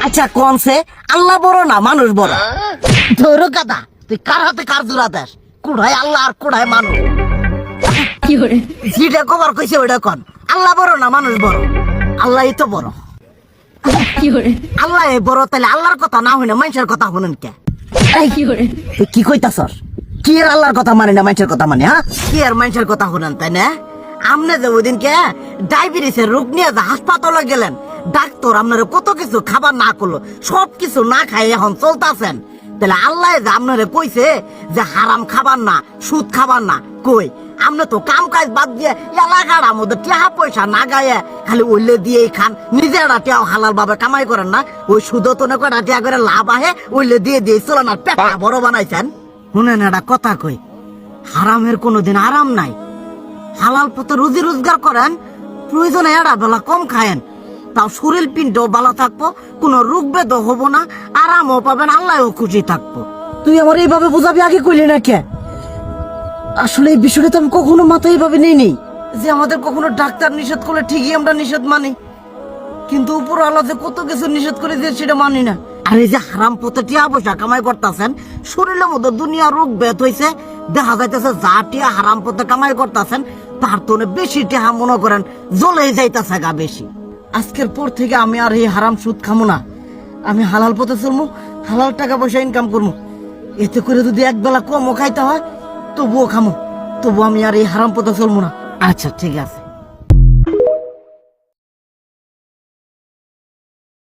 আচ্ছা কোনছে আল্লাহ বড় না মানুষ বড়? ধরো গাদা, তুই কার হাতে কার জোড়া দেশ? কুড়ায় আল্লাহ আর কুড়ায় মানুষ। যেটা কবার কইছে ওইটা কন। আল্লাহ বড় না মানুষ বড়? আল্লাহই তো বড়। আল্লাহ বড়, তাহলে আল্লাহর কথা না হইনা মানুষের কথা শুনেন কে? তুই কি কইতাছস? কি আর আল্লাহর কথা মানে না মানুষের কথা মানে? হ্যাঁ, কি আর মানুষের কথা শুনেন তাই না? আমনে যে ওই দিনকে ডায়াবেটিসের রোগ নিয়ে যে হাসপাতালে গেলেন, ডাক্তার আপনার কত কিছু খাবার না করলো, সব কিছু না খাই এখন চলতেছেন। তাহলে আল্লাহ যে আপনারে কইছে যে হারাম খাবার না, সুদ খাবার না, কই আপনি তো কাম কাজ বাদ দিয়ে এলাকার মধ্যে টাকা পয়সা না গায়ে খালি ওইলে দিয়েই খান, নিজেরা টেও হালাল ভাবে কামাই করেন না। ওই সুদ তো না কটা টিয়া করে লাভ আহে, ওইলে দিয়ে দিয়ে চলেন আর পেটা বড় বানাইছেন। শুনেন একটা কথা কই, হারামের কোনোদিন আরাম নাই। হালাল পথে রুজি রোজগার করেন, প্রয়োজনে এড়া বেলা কম খায়েন, তাও শরীর পিণ্ডও ভালো থাকবো, কোনো রোগ বেদ হবো না, আরামও পাবেন, আল্লাহও খুশি থাকবো। তুই আমার এইভাবে বুঝাবি আগে কইলি না কে? আসলে এই বিষয়টা তো আমি কখনো মাথায় এইভাবে নেই যে আমাদের কখনো ডাক্তার নিষেধ করলে ঠিকই আমরা নিষেধ মানি, কিন্তু উপর আল্লাহ যে কত কিছু নিষেধ করে দিয়ে সেটা মানি না। আর এই যে হারাম পথে টিয়া পয়সা কামাই করতেছেন, শরীরের মধ্যে দুনিয়া রোগ বেদ হয়েছে, দেখা যাইতেছে যা টিয়া হারাম পথে কামাই করতেছেন তার তো বেশি টিয়া মনে করেন জ্বলে যাইতেছে গা বেশি। আজকের পর থেকে আমি আর এই হারাম সুদ খামো না, আমি হালাল পথে চলবো, হালাল টাকা পয়সা ইনকাম করবো। এতে করে যদি একবেলা কমও খাইতে হয় তবুও খামো, তবু আমি আর এই হারাম পথে চলবো না। আচ্ছা ঠিক আছে।